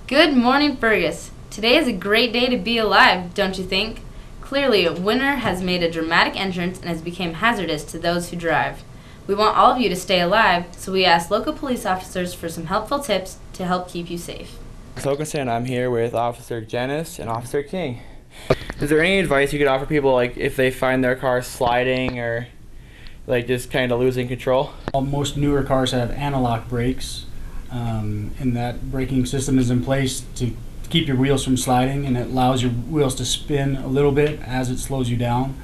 Good morning, Fergus. Today is a great day to be alive, don't you think? Clearly, winter has made a dramatic entrance and has become hazardous to those who drive. We want all of you to stay alive, so we asked local police officers for some helpful tips to help keep you safe. Wilkinson, I'm here with Officer Janice and Officer King. Is there any advice you could offer people, like if they find their car sliding or like just kind of losing control? Most newer cars have anti-lock brakes, and that braking system is in place to keep your wheels from sliding, and it allows your wheels to spin a little bit as it slows you down.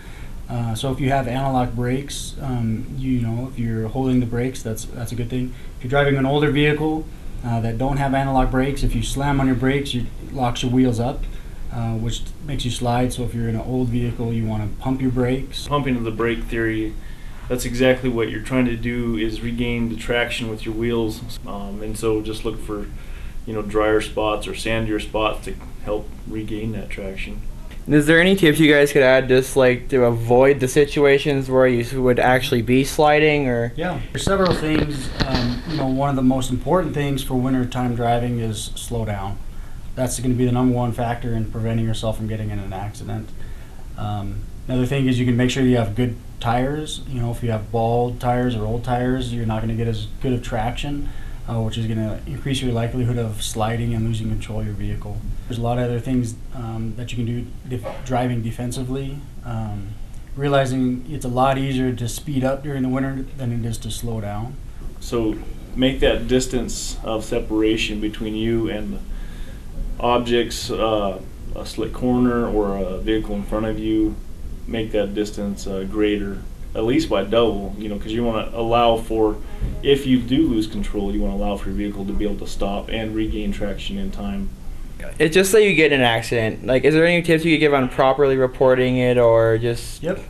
So if you have anti-lock brakes, if you're holding the brakes, that's a good thing. If you're driving an older vehicle that don't have anti-lock brakes, if you slam on your brakes, it locks your wheels up, which makes you slide. So if you're in an old vehicle, you want to pump your brakes. Pumping of the brake theory, that's exactly what you're trying to do, is regain the traction with your wheels, and so just look for drier spots or sandier spots to help regain that traction. Is there any tips you guys could add just like to avoid the situations where you would actually be sliding? Or Yeah, there's several things. One of the most important things for wintertime driving is slow down. That's going to be the number one factor in preventing yourself from getting in an accident. Another thing is you can make sure you have good tires. If you have bald tires or old tires, you're not going to get as good of traction, which is going to increase your likelihood of sliding and losing control of your vehicle. There's a lot of other things that you can do driving defensively. Realizing it's a lot easier to speed up during the winter than it is to slow down. So make that distance of separation between you and objects, a slick corner or a vehicle in front of you, make that distance greater, at least by double, because you want to allow for, if you do lose control, you want to allow for your vehicle to be able to stop and regain traction in time. It's just say you get in an accident. Like, is there any tips you could give on properly reporting it, or just? Yep.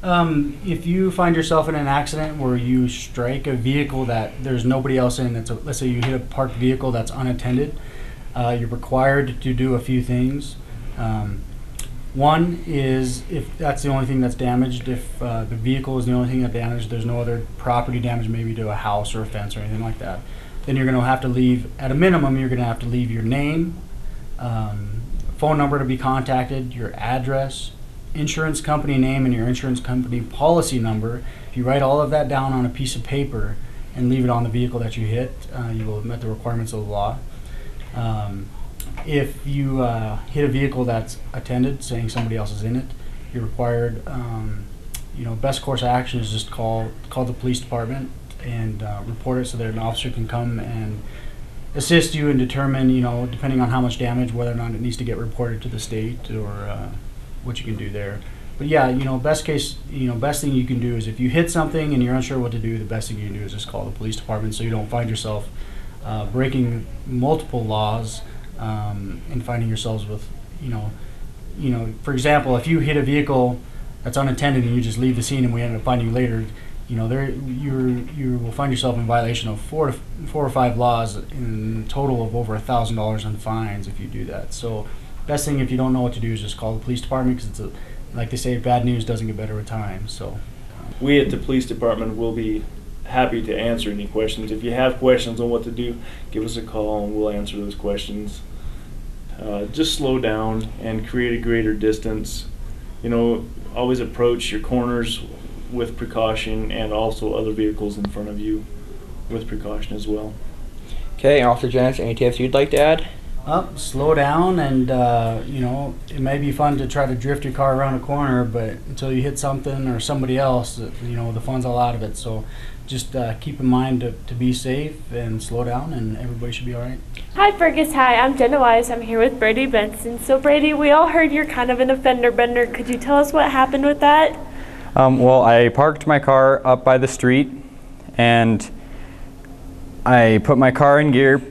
If you find yourself in an accident where you strike a vehicle that there's nobody else in, let's say you hit a parked vehicle that's unattended, you're required to do a few things. One is, if that's the only thing that's damaged, if the vehicle is the only thing that's damaged, there's no other property damage, maybe to a house or a fence or anything like that, then you're going to have to leave, at a minimum, you're going to have to leave your name, phone number to be contacted, your address, insurance company name, and your insurance company policy number. If you write all of that down on a piece of paper and leave it on the vehicle that you hit, you will have met the requirements of the law. If you hit a vehicle that's attended, saying somebody else is in it, you're required, best course of action is just call the police department and report it so that an officer can come and assist you and determine, depending on how much damage, whether or not it needs to get reported to the state or what you can do there. But yeah, best thing you can do is if you hit something and you're unsure what to do, the best thing you can do is just call the police department so you don't find yourself breaking multiple laws and finding yourselves with, for example, if you hit a vehicle that's unattended and you just leave the scene and we end up finding you later, you will find yourself in violation of four or five laws in a total of over $1,000 in fines if you do that. So best thing if you don't know what to do is just call the police department, because it's like they say, bad news doesn't get better with time. So we at the police department will be happy to answer any questions. If you have questions on what to do, give us a call and we'll answer those questions. Just slow down and create a greater distance. Always approach your corners with precaution, and also other vehicles in front of you with precaution as well. Okay, Officer Janice, any tips you'd like to add? Slow down, and it may be fun to try to drift your car around a corner, but until you hit something or somebody else, the fun's all out of it. So just keep in mind to be safe and slow down, and everybody should be all right. Hi Fergus, hi, I'm Jenna Wise. I'm here with Brady Benson. So Brady, we all heard you're kind of an offender bender. Could you tell us what happened with that? Well, I parked my car up by the street and I put my car in gear,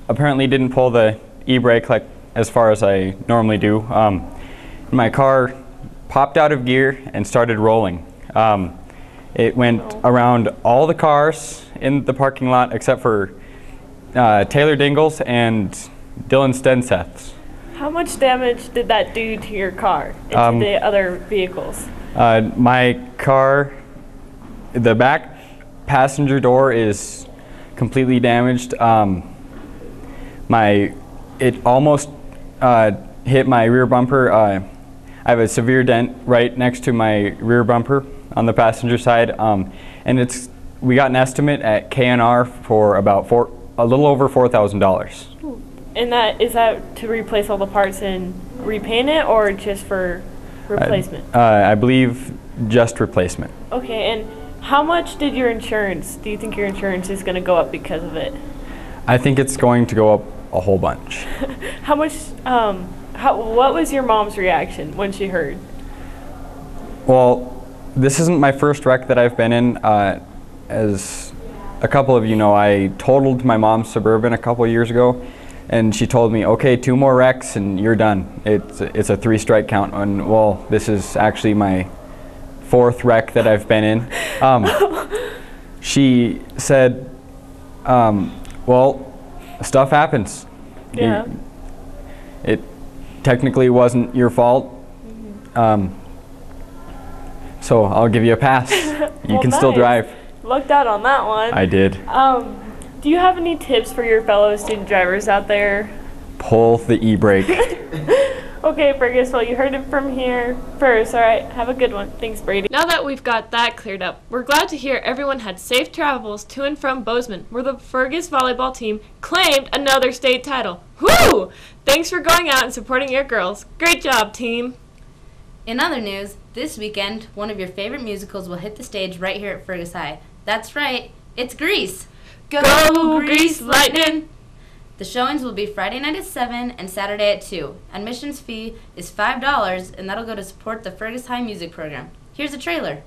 apparently didn't pull the e-brake like as far as I normally do. My car popped out of gear and started rolling. It went around all the cars in the parking lot except for Taylor Dingle's and Dylan Stenseth's. How much damage did that do to your car and to the other vehicles? My car, the back passenger door is completely damaged. My it almost hit my rear bumper. I have a severe dent right next to my rear bumper on the passenger side, and we got an estimate at K&R for about a little over $4,000. And is that to replace all the parts and repaint it, or just for replacement? I believe just replacement. Okay, and how much do you think your insurance is going to go up because of it? I think it's going to go up a whole bunch. How much, what was your mom's reaction when she heard? Well, this isn't my first wreck that I've been in. As a couple of you know, I totaled my mom's Suburban a couple years ago, and she told me, okay, 2 more wrecks and you're done. It's a 3-strike count. And well, this is actually my 4th wreck that I've been in. She said, well, stuff happens. Yeah. It technically wasn't your fault. So I'll give you a pass. You can still drive. Lucked out on that one. I did. Do you have any tips for your fellow student drivers out there? Pull the e-brake. Okay, Fergus, well, you heard it from here first. All right, have a good one. Thanks, Brady. Now that we've got that cleared up, we're glad to hear everyone had safe travels to and from Bozeman, where the Fergus volleyball team claimed another state title. Woo! Thanks for going out and supporting your girls. Great job, team. In other news, this weekend, one of your favorite musicals will hit the stage right here at Fergus High. That's right, it's Grease. Go Grease Lightning! The showings will be Friday night at 7 and Saturday at 2. Admissions fee is $5, and that'll go to support the Fergus High music program. Here's a trailer.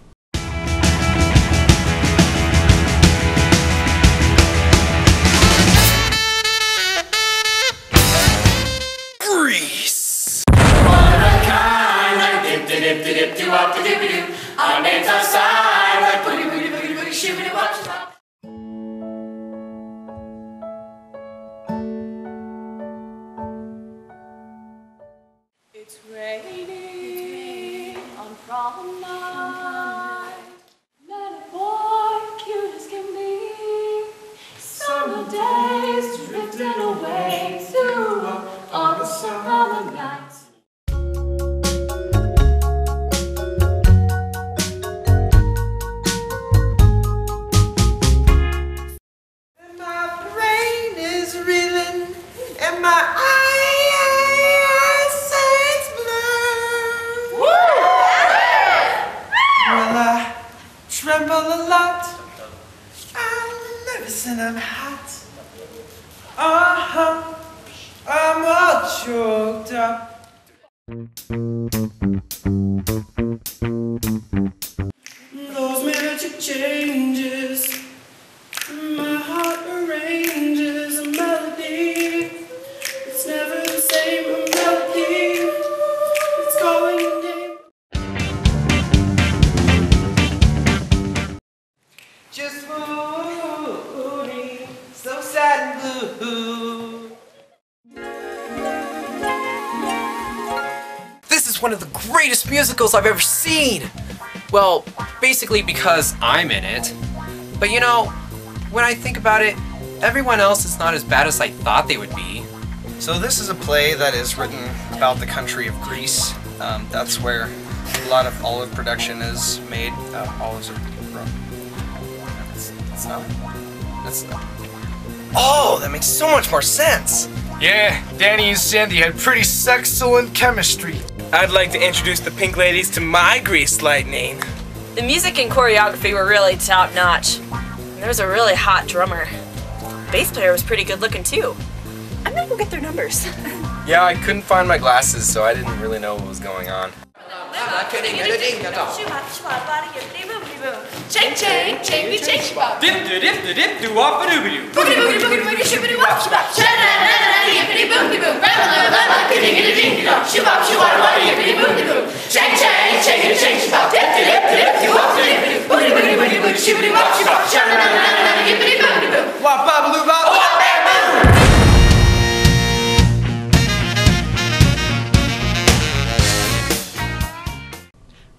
Grease! One of a kind, like dip-de-dip-de-dip-de-wop-de-dip-de-doo. Our names are signed, like booty-booty-booty-booty, shoo-bity-wop-shoo-bop. It's raining on prom night. Men are boy, cute as can be. Summer days drifting away through all the summer nights. And my brain is reeling, and my eyes tremble a lot. I'm nervous and I'm hot. I'm all choked up. Those magic changes, my heart arranges a melody. It's never the same melody. It's calling your name. Just moody, so sad and blue. This is one of the greatest musicals I've ever seen! Well, basically because I'm in it. But you know, when I think about it, everyone else is not as bad as I thought they would be. So this is a play that is written about the country of Greece. That's where a lot of olive production is made. Olives are grown. That's not. Oh, that makes so much more sense. Yeah, Danny and Sandy had pretty sexcellent chemistry. I'd like to introduce the Pink Ladies to my Grease Lightning. The music and choreography were really top notch. And there was a really hot drummer. The bass player was pretty good looking too. I'm gonna go get their numbers. Yeah, I couldn't find my glasses, so I didn't really know what was going on. Ching ching, chingy ching shbop. Dip do dip do dip do wop a dooby doo. Boogie boogie boogie boogie shibbity wop shbop. Sha-na-na-na-na yippity boogie boo. Ra-la-la-la-la kiddingity ding dong. Shibop shibop yippity boogie boo. Ching ching, chingity ching shbop. Dip do dip do dip do wop a dooby doo. Boogie boogie boogie boogie shibbity wop shbop. Sha-na-na-na-na yippity boogie boo. Wop bop loo bop. Wop bam boo.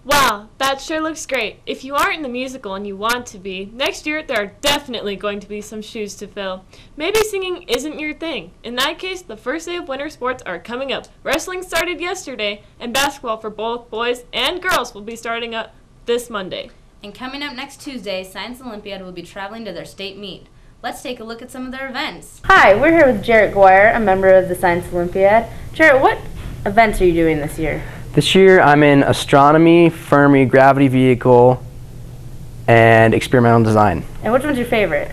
Wow, that That sure looks great. If you aren't in the musical and you want to be, next year there are definitely going to be some shoes to fill. Maybe singing isn't your thing. In that case, the first day of winter sports are coming up. Wrestling started yesterday, and basketball for both boys and girls will be starting up this Monday. And coming up next Tuesday, Science Olympiad will be traveling to their state meet. Let's take a look at some of their events. Hi, we're here with Jarrett Guire, a member of the Science Olympiad. Jarrett, what events are you doing this year? This year I'm in astronomy, Fermi, gravity vehicle, and experimental design. And which one's your favorite?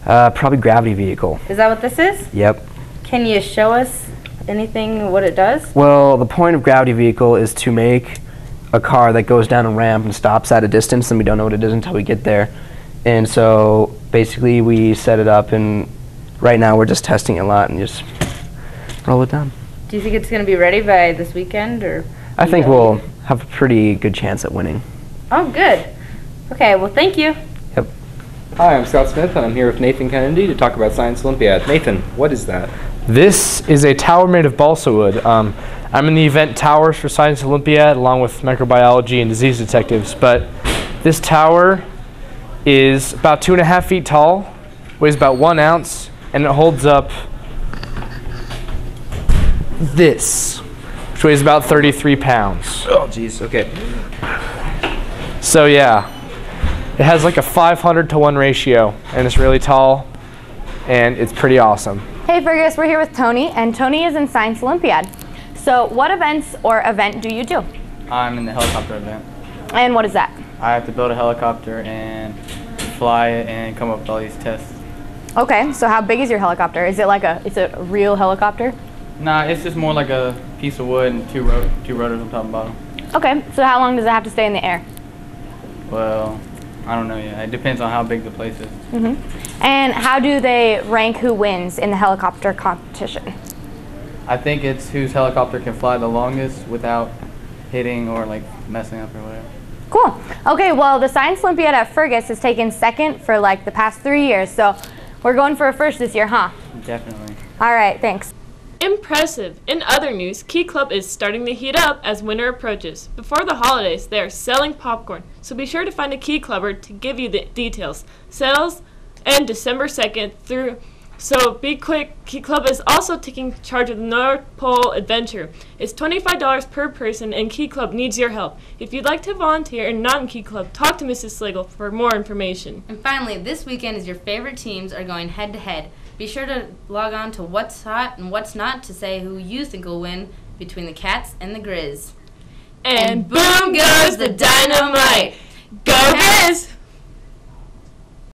Probably gravity vehicle. Is that what this is? Yep. Can you show us anything, what it does? Well, the point of gravity vehicle is to make a car that goes down a ramp and stops at a distance, and we don't know what it is until we get there. And so basically we set it up, and right now we're just testing it a lot and just roll it down. Do you think it's going to be ready by this weekend, or? I think we'll have a pretty good chance at winning. Oh, good. Okay, well, thank you. Yep. Hi, I'm Scott Smith, and I'm here with Nathan Kennedy to talk about Science Olympiad. Nathan, what is that? This is a tower made of balsa wood. I'm in the event Towers for Science Olympiad, along with microbiology and disease detectives. But this tower is about 2.5 feet tall, weighs about 1 ounce, and it holds up this, which weighs about 33 pounds. Oh, jeez, okay. So yeah, it has like a 500 to 1 ratio, and it's really tall, and it's pretty awesome. Hey Fergus, we're here with Tony, and Tony is in Science Olympiad. So what events or event do you do? I'm in the helicopter event. And what is that? I have to build a helicopter and fly it and come up with all these tests. Okay, so how big is your helicopter? Is it like it's a real helicopter? Nah, it's just more like a piece of wood and two rotors on top and bottom. Okay, so how long does it have to stay in the air? Well, I don't know yet. It depends on how big the place is. And how do they rank who wins in the helicopter competition? I think it's whose helicopter can fly the longest without hitting or like messing up or whatever. Cool. Okay, well, the Science Olympiad at Fergus has taken second for like the past 3 years, so we're going for a first this year, huh? Definitely. All right, thanks. Impressive! In other news, Key Club is starting to heat up as winter approaches. Before the holidays, they are selling popcorn, so be sure to find a Key Clubber to give you the details. Sales end December 2nd through, so be quick. Key Club is also taking charge of the North Pole Adventure. It's $25 per person, and Key Club needs your help. If you'd like to volunteer and not in Key Club, talk to Mrs. Slagle for more information. And finally, this weekend is your favorite teams are going head-to-head. Be sure to log on to What's Hot and What's Not to say who you think will win between the Cats and the Grizz. And boom goes the dynamite! Go Grizz!